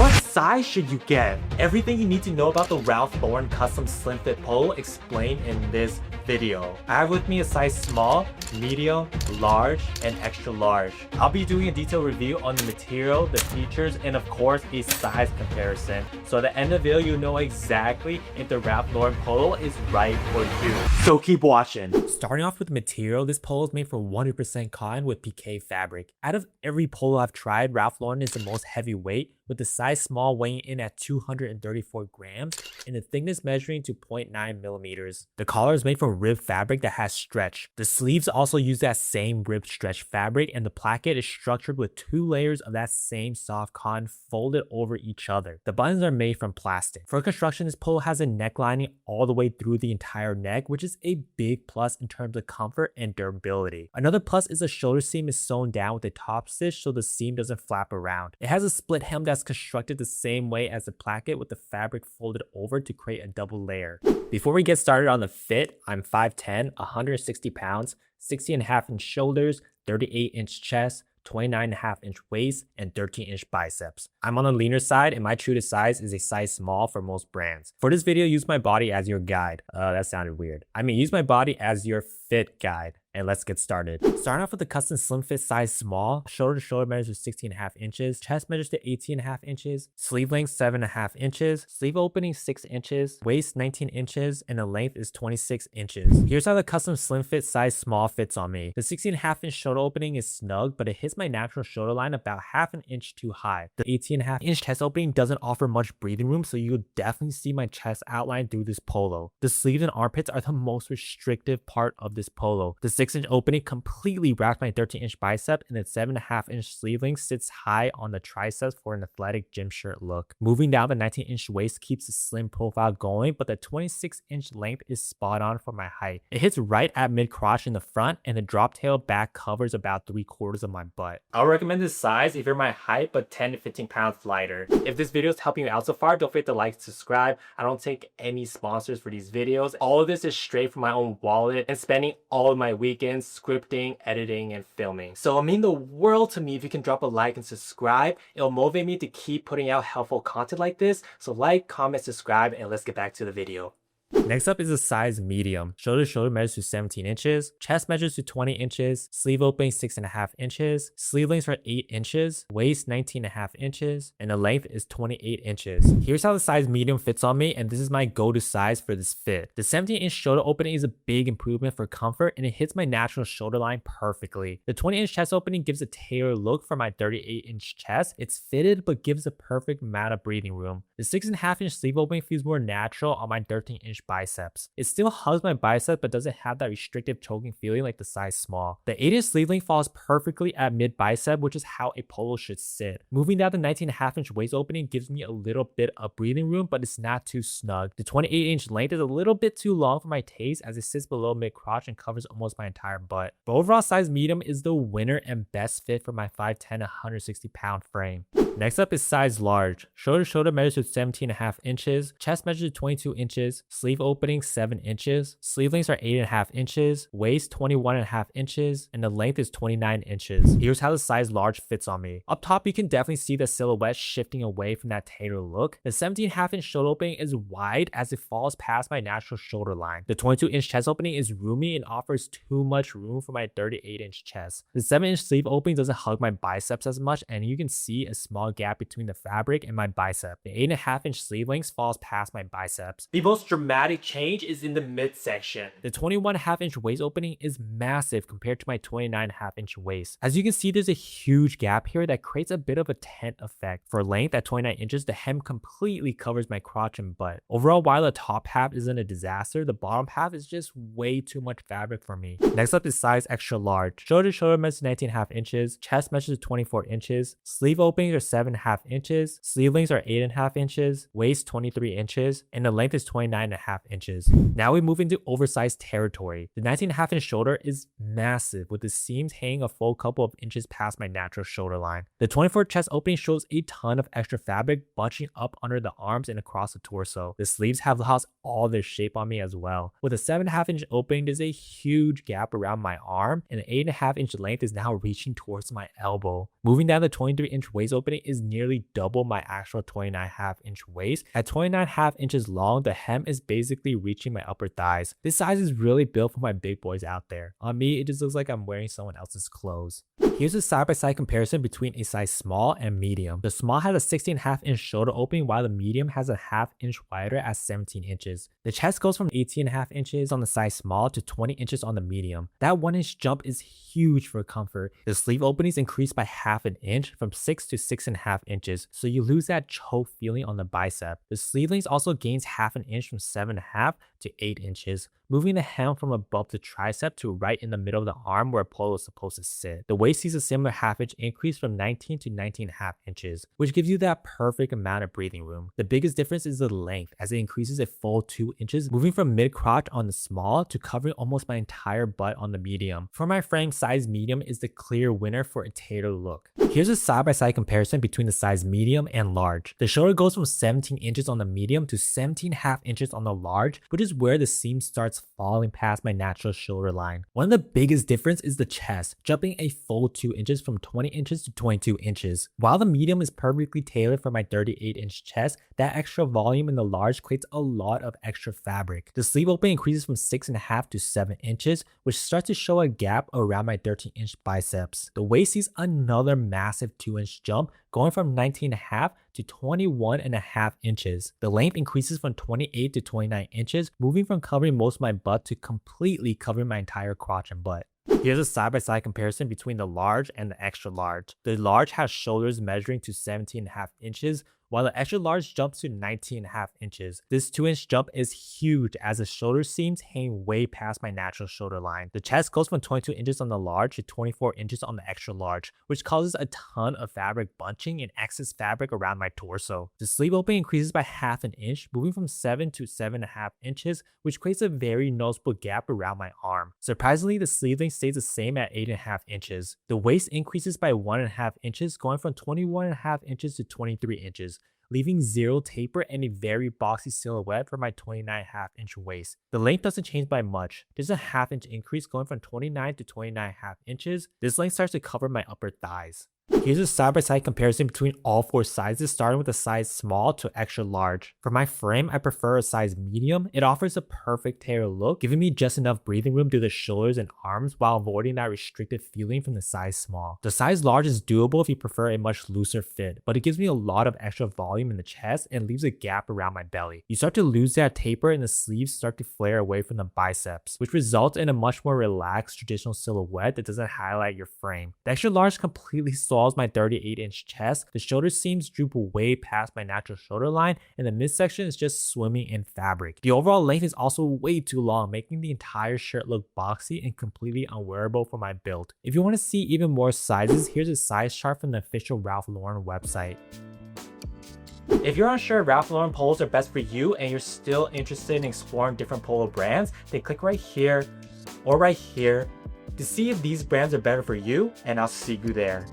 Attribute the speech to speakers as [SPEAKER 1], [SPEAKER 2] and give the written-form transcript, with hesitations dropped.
[SPEAKER 1] What size should you get? Everything you need to know about the Ralph Lauren custom slim fit polo explained in this video. I have with me a size small, medium, large, and extra large. I'll be doing a detailed review on the material, the features, and of course a size comparison. So at the end of the video, you'll know exactly if the Ralph Lauren polo is right for you. So keep watching. Starting off with the material, this polo is made from 100% cotton with piqué fabric. Out of every polo I've tried, Ralph Lauren is the most heavyweight, with the size small weighing in at 234 grams and the thickness measuring to 0.9 millimeters. The collar is made from ribbed fabric that has stretch. The sleeves also use that same ribbed stretch fabric, and the placket is structured with 2 layers of that same soft cotton folded over each other. The buttons are made from plastic. For construction, this polo has a neck lining all the way through the entire neck, which is a big plus in terms of comfort and durability. Another plus is the shoulder seam is sewn down with a top stitch so the seam doesn't flap around. It has a split hem that's constructed the same way as the placket, with the fabric folded over to create a double layer. Before we get started on the fit, I'm 5'10", 160 pounds, 60.5-inch shoulders, 38-inch chest, 29.5-inch waist, and 13-inch biceps. I'm on the leaner side, and my true to size is a size small for most brands. For this video, use my body as your guide. That sounded weird. Use my body as your fit guide. And let's get started. Starting off with the custom slim fit size small, shoulder to shoulder measures 16.5 inches, chest measures to 18.5 inches, sleeve length 7.5 inches, sleeve opening 6 inches, waist 19 inches, and the length is 26 inches. Here's how the custom slim fit size small fits on me. The 16.5-inch shoulder opening is snug, but it hits my natural shoulder line about half an inch too high. The 18.5-inch chest opening doesn't offer much breathing room, so you'll definitely see my chest outline through this polo. The sleeves and armpits are the most restrictive part of this polo. The 6-inch opening completely wraps my 13-inch bicep, and the 7.5-inch sleeve length sits high on the triceps for an athletic gym shirt look. Moving down, the 19-inch waist keeps the slim profile going, but the 26-inch length is spot on for my height. It hits right at mid-crotch in the front, and the drop tail back covers about 3/4 of my butt. I'll recommend this size if you're my height but 10 to 15 pounds lighter. If this video is helping you out so far, don't forget to like and subscribe. I don't take any sponsors for these videos. All of this is straight from my own wallet and spending all of my weekends scripting, editing, and filming. So it'll mean the world to me if you can drop a like and subscribe. It'll motivate me to keep putting out helpful content like this. So like, comment, subscribe, and let's get back to the video. Next up is a size medium. Shoulder to shoulder measures to 17 inches, chest measures to 20 inches, sleeve opening 6.5 inches, sleeve lengths are 8 inches, waist 19.5 inches, and the length is 28 inches. Here's how the size medium fits on me, and this is my go-to size for this fit. The 17-inch shoulder opening is a big improvement for comfort, and it hits my natural shoulder line perfectly. The 20-inch chest opening gives a tailored look for my 38-inch chest. It's fitted but gives a perfect amount of breathing room. The 6.5-inch sleeve opening feels more natural on my 13-inch biceps. It still hugs my bicep but doesn't have that restrictive choking feeling like the size small. The 8-inch sleeve length falls perfectly at mid bicep, which is how a polo should sit. Moving down, the 19.5-inch waist opening gives me a little bit of breathing room, but it's not too snug. The 28-inch length is a little bit too long for my taste as it sits below mid crotch and covers almost my entire butt. But overall, size medium is the winner and best fit for my 5'10", 160 pound frame. Next up is size large. Shoulder to shoulder measures to 17.5 inches, chest measures to 22 inches, sleeve opening 7 inches, sleeve lengths are 8.5 inches, waist 21.5 inches, and the length is 29 inches. Here's how the size large fits on me. Up top, you can definitely see the silhouette shifting away from that tailored look. The 17.5-inch shoulder opening is wide as it falls past my natural shoulder line. The 22-inch chest opening is roomy and offers too much room for my 38-inch chest. The 7-inch sleeve opening doesn't hug my biceps as much, and you can see a small gap between the fabric and my bicep. The 8.5-inch sleeve length falls past my biceps. The most dramatic change is in the midsection. The 21.5-inch waist opening is massive compared to my 29.5-inch waist. As you can see, there's a huge gap here that creates a bit of a tent effect. For length at 29 inches, the hem completely covers my crotch and butt. Overall, while the top half isn't a disaster, the bottom half is just way too much fabric for me. Next up is size extra large. Shoulder to shoulder measures 19.5 inches, chest measures 24 inches, sleeve openings are 7.5 inches, sleeve lengths are 8.5 inches, waist 23 inches, and the length is 29.5 inches. Now we move into oversized territory. The 19.5 inch shoulder is massive with the seams hanging a full couple of inches past my natural shoulder line. The 24 chest opening shows a ton of extra fabric bunching up under the arms and across the torso. The sleeves have lost all their shape on me as well. With a 7.5 inch opening, there's a huge gap around my arm, and an 8.5 inch length is now reaching towards my elbow. Moving down, the 23 inch waist opening is nearly double my actual 29.5 inch waist. At 29.5 inches long, the hem is basically reaching my upper thighs. This size is really built for my big boys out there. On me, it just looks like I'm wearing someone else's clothes. Here's a side-by-side comparison between a size small and medium. The small has a 16.5 inch shoulder opening while the medium has a half inch wider at 17 inches. The chest goes from 18.5 inches on the size small to 20 inches on the medium. That 1 inch jump is huge for comfort. The sleeve openings increase by half an inch from 6 to 6.5 inches, so you lose that choke feeling on the bicep. The sleeve length also gains half an inch from 7.5 to 8 inches, moving the hem from above the tricep to right in the middle of the arm where Polo is supposed to sit. The waist sees a similar half inch increase from 19 to 19.5 inches, which gives you that perfect amount of breathing room. The biggest difference is the length, as it increases a full 2 inches, moving from mid-crotch on the small to covering almost my entire butt on the medium. For my frame, size medium is the clear winner for a tailored look. Here's a side-by-side comparison between the size medium and large. The shoulder goes from 17 inches on the medium to 17.5 inches on the large, which is where the seam starts falling past my natural shoulder line. One of the biggest difference is the chest, jumping a full 2 inches from 20 inches to 22 inches. While the medium is perfectly tailored for my 38 inch chest, that extra volume in the large creates a lot of extra fabric. The sleeve opening increases from 6.5 to 7 inches, which starts to show a gap around my 13 inch biceps. The waist sees another massive 2 inch jump, going from 19.5 to 21.5 inches. The length increases from 28 to 29 inches, moving from covering most of my butt to completely covering my entire crotch and butt. Here's a side-by-side comparison between the large and the extra large. The large has shoulders measuring to 17.5 inches, while the extra large jumps to 19.5 inches. This 2 inch jump is huge as the shoulder seams hang way past my natural shoulder line. The chest goes from 22 inches on the large to 24 inches on the extra large, which causes a ton of fabric bunching and excess fabric around my torso. The sleeve opening increases by half an inch, moving from 7 to 7.5 inches, which creates a very noticeable gap around my arm. Surprisingly, the sleeve length stays the same at 8.5 inches. The waist increases by 1.5 inches, going from 21.5 inches to 23 inches. Leaving zero taper and a very boxy silhouette for my 29.5 inch waist. The length doesn't change by much. There's a half inch increase going from 29 to 29.5 inches. This length starts to cover my upper thighs. Here's a side-by-side comparison between all 4 sizes, starting with a size small to extra large. For my frame, I prefer a size medium. It offers a perfect tailored look, giving me just enough breathing room through the shoulders and arms while avoiding that restricted feeling from the size small. The size large is doable if you prefer a much looser fit, but it gives me a lot of extra volume in the chest and leaves a gap around my belly. You start to lose that taper and the sleeves start to flare away from the biceps, which results in a much more relaxed traditional silhouette that doesn't highlight your frame. The extra large completely solves my 38 inch chest. The shoulder seams droop way past my natural shoulder line, and the midsection is just swimming in fabric. The overall length is also way too long, making the entire shirt look boxy and completely unwearable for my build. If you want to see even more sizes, here's a size chart from the official Ralph Lauren website. If you're unsure if Ralph Lauren polos are best for you and you're still interested in exploring different polo brands, then click right here or right here to see if these brands are better for you, and I'll see you there.